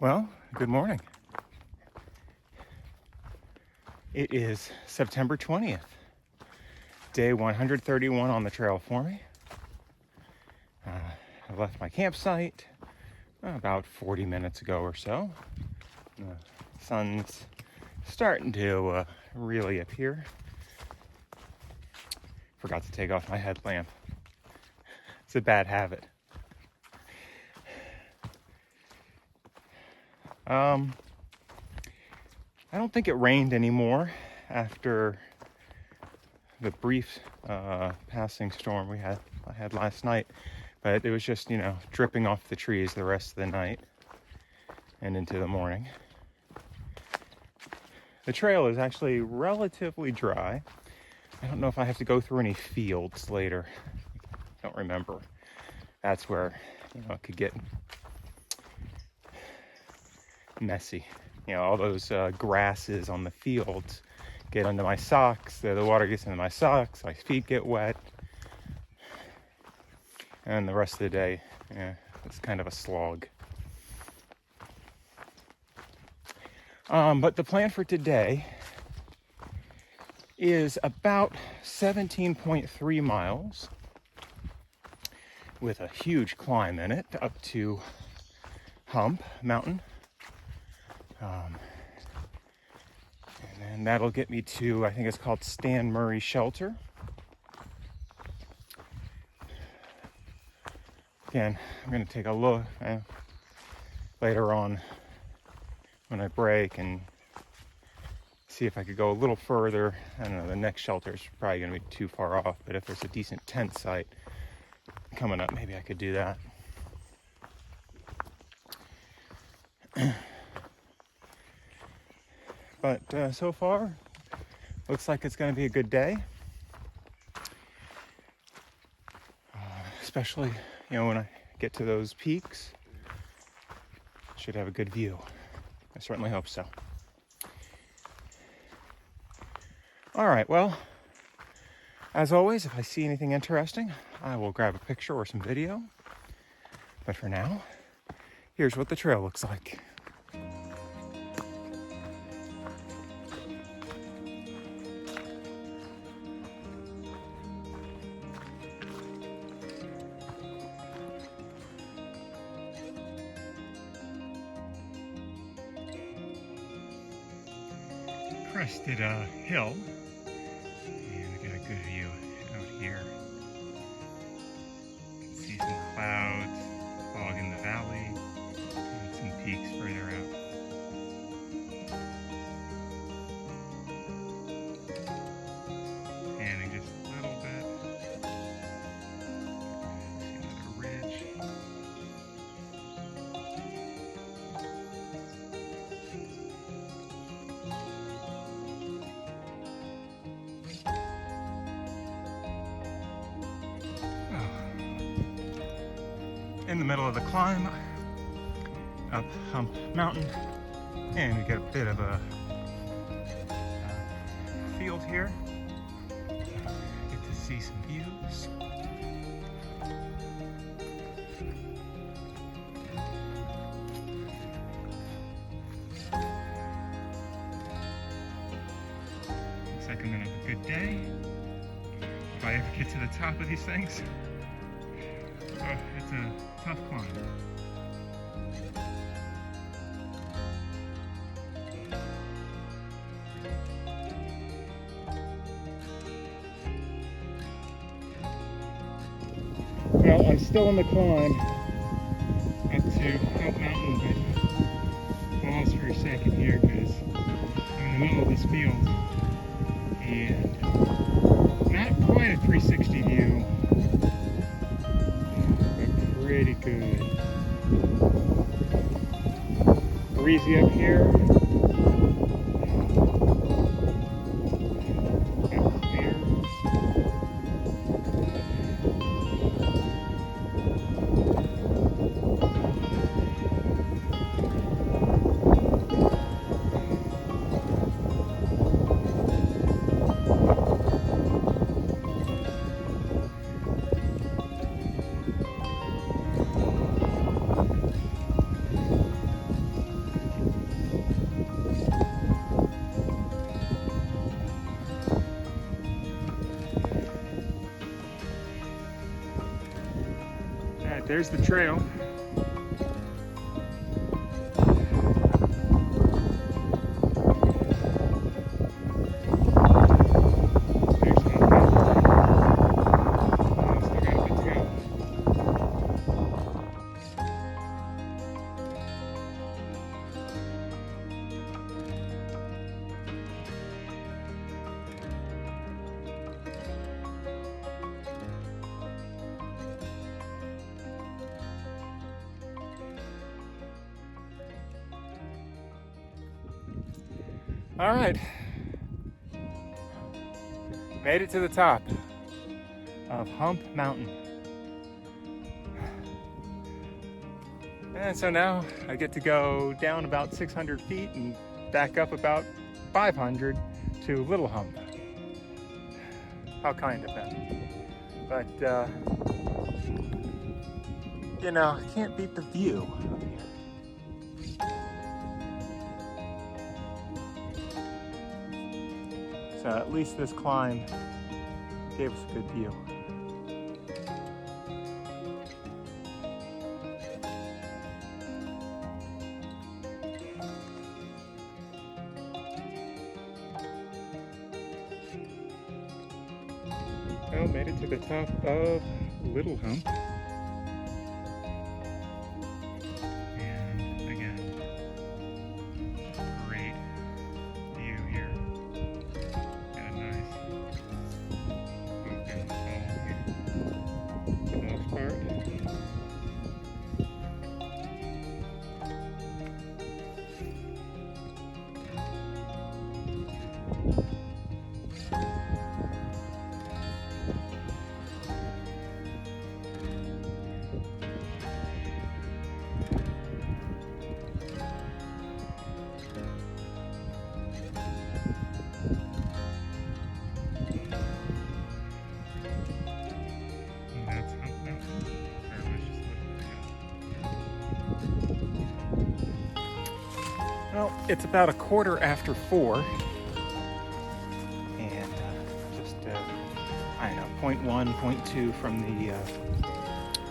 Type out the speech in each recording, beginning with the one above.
Well, good morning. It is September 20th, day 131 on the trail for me. I left my campsite about 40 minutes ago or so. The sun's starting to really appear. Forgot to take off my headlamp. It's a bad habit. I don't think it rained anymore after the brief passing storm I had last night, but it was just, dripping off the trees the rest of the night and into the morning. The trail is actually relatively dry. I don't know if I have to go through any fields later. I don't remember. That's where, it could get messy. All those grasses on the fields get under my socks. The water gets into my socks. My feet get wet. And the rest of the day, it's kind of a slog. But the plan for today is about 17.3 miles with a huge climb in it up to Hump Mountain. And then that'll get me to, I think it's called Stan Murray Shelter. Again, I'm going to take a look later on when I break and see if I could go a little further. I don't know, the next shelter is probably going to be too far off, but if there's a decent tent site coming up, maybe I could do that. But so far, looks like it's going to be a good day. Especially, when I get to those peaks, should have a good view. I certainly hope so. All right, well, as always, if I see anything interesting, I will grab a picture or some video. But for now, here's what the trail looks like. Crested hill, and we got a good view out here. You can see some clouds, fog in the valley, and some peaks further out. Panning just a little bit. See another ridge. In the middle of the climb up Hump Mountain, and we get a bit of a field here. Get to see some views. Looks like I'm gonna have a good day if I ever get to the top of these things. It's a tough climb. Well, I'm still on the climb up to Hump Mountain, but pause for a second here because I'm in the middle of this field and not quite a 360 view. Pretty good. Breezy up here. Not clear. There's the trail. All right, made it to the top of Hump Mountain. And so now I get to go down about 600 feet and back up about 500 to Little Hump. How kind of them. But, you know, can't beat the view up here. So at least this climb gave us a good view. Well, made it to the top of Little Hump. And again, great view here. Got a nice open fall here for the most part. Well, it's about 4:15, and just, I don't know, 0.1, 0.2 from the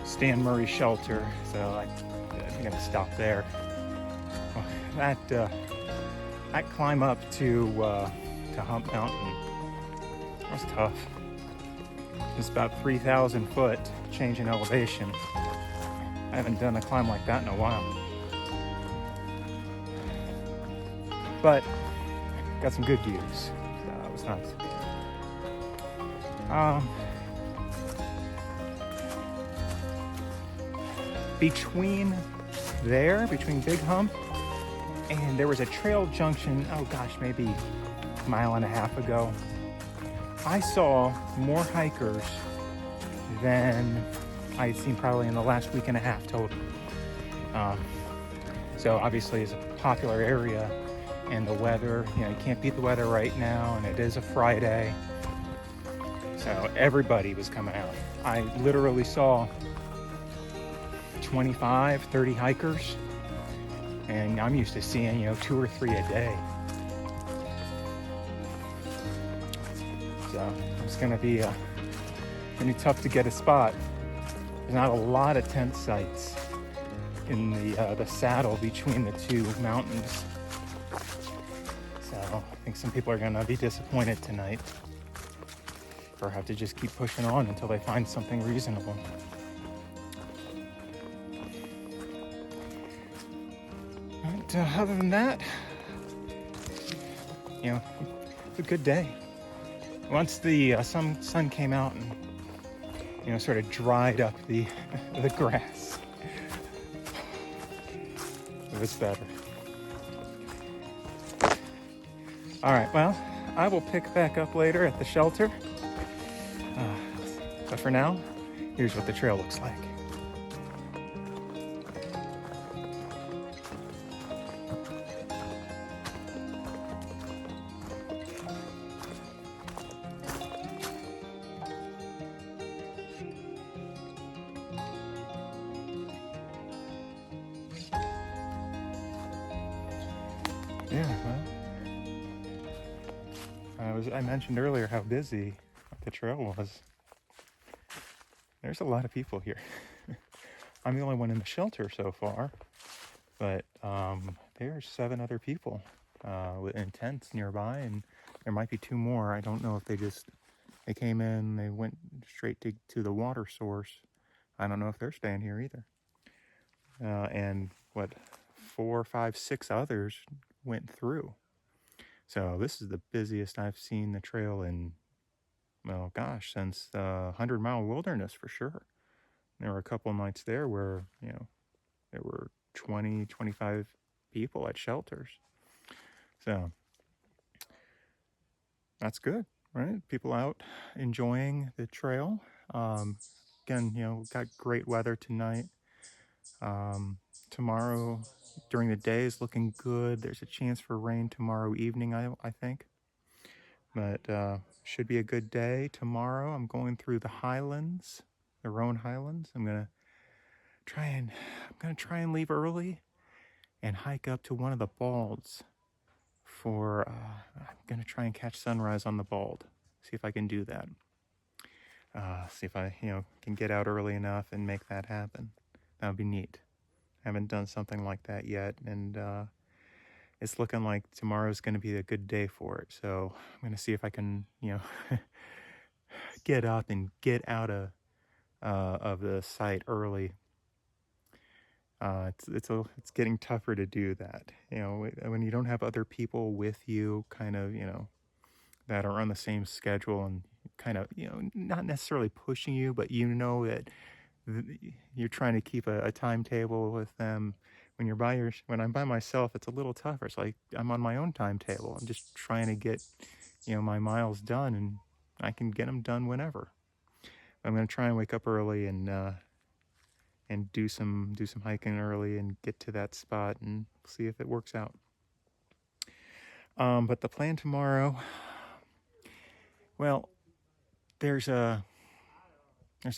Stan Murray shelter, so I think I'm gonna stop there. Well, that climb up to Hump Mountain was tough. It's about 3,000 foot change in elevation. I haven't done a climb like that in a while. But got some good views, so that was nice. Between Big Hump, and there was a trail junction, oh gosh, maybe a mile and a half ago. I saw more hikers than I had seen probably in the last week and a half total. So obviously it's a popular area. And the weather, you know, you can't beat the weather right now, and it is a Friday. So everybody was coming out. I literally saw 25, 30 hikers, and I'm used to seeing, 2 or 3 a day. So it's gonna be tough to get a spot. There's not a lot of tent sites in the saddle between the two mountains. So I think some people are gonna be disappointed tonight, or have to just keep pushing on until they find something reasonable. But other than that, it's a good day. Once the sun came out and sort of dried up the grass, it was better. All right, well, I will pick back up later at the shelter. But for now, here's what the trail looks like. Yeah, well, I mentioned earlier how busy the trail was. There's a lot of people here. I'm the only one in the shelter so far, but there's 7 other people in tents nearby, and there might be 2 more. I don't know if they came in, they went straight to the water source. I don't know if they're staying here either. And what, 4, 5, 6 others went through. So this is the busiest I've seen the trail in, well, gosh, since the 100-mile wilderness for sure. There were a couple nights there where, there were 20, 25 people at shelters. So that's good, right? People out enjoying the trail. Again, got great weather tonight. Tomorrow during the day is looking good. There's a chance for rain tomorrow evening, I think. But should be a good day tomorrow. I'm going through the highlands, the Roan Highlands. I'm gonna try and leave early and hike up to one of the balds I'm gonna try and catch sunrise on the bald. See if I can do that. See if I can get out early enough and make that happen. That would be neat. I haven't done something like that yet, and it's looking like tomorrow's going to be a good day for it. So I'm going to see if I can, get up and get out of the site early. It's getting tougher to do that. When you don't have other people with you, kind of, that are on the same schedule and kind of, not necessarily pushing you, but that you're trying to keep a timetable with them. When I'm by myself, it's a little tougher. It's like I'm on my own timetable. I'm just trying to get, my miles done, and I can get them done whenever. I'm going to try and wake up early and do some hiking early and get to that spot and see if it works out. But the plan tomorrow, well, there's a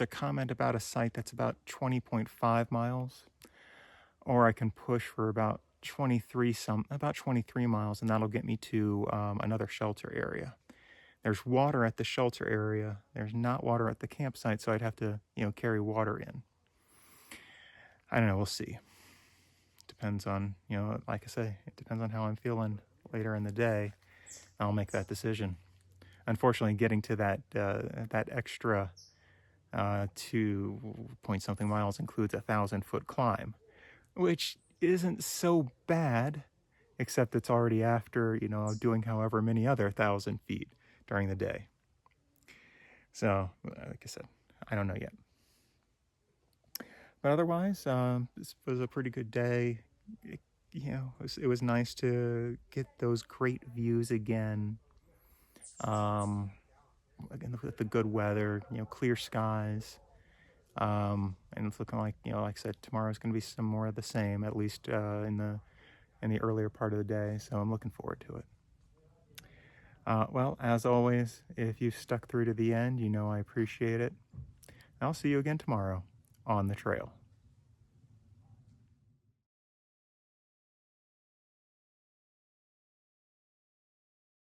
comment about a site that's about 20.5 miles, or I can push for about 23 miles, and that'll get me to another shelter area. There's water at the shelter area. There's not water at the campsite, so I'd have to, carry water in. I don't know. We'll see. Depends on, like I say, it depends on how I'm feeling later in the day. I'll make that decision. Unfortunately, getting to that extra 2-point-something miles includes a 1,000-foot climb, which isn't so bad, except it's already after, doing however many other 1,000 feet during the day. So, like I said, I don't know yet. But otherwise, this was a pretty good day. It was nice to get those great views again. Again, with the good weather, clear skies. And it's looking like, like I said, tomorrow's going to be some more of the same, at least in the earlier part of the day. So I'm looking forward to it. Well, as always, if you've stuck through to the end, I appreciate it. I'll see you again tomorrow on the trail.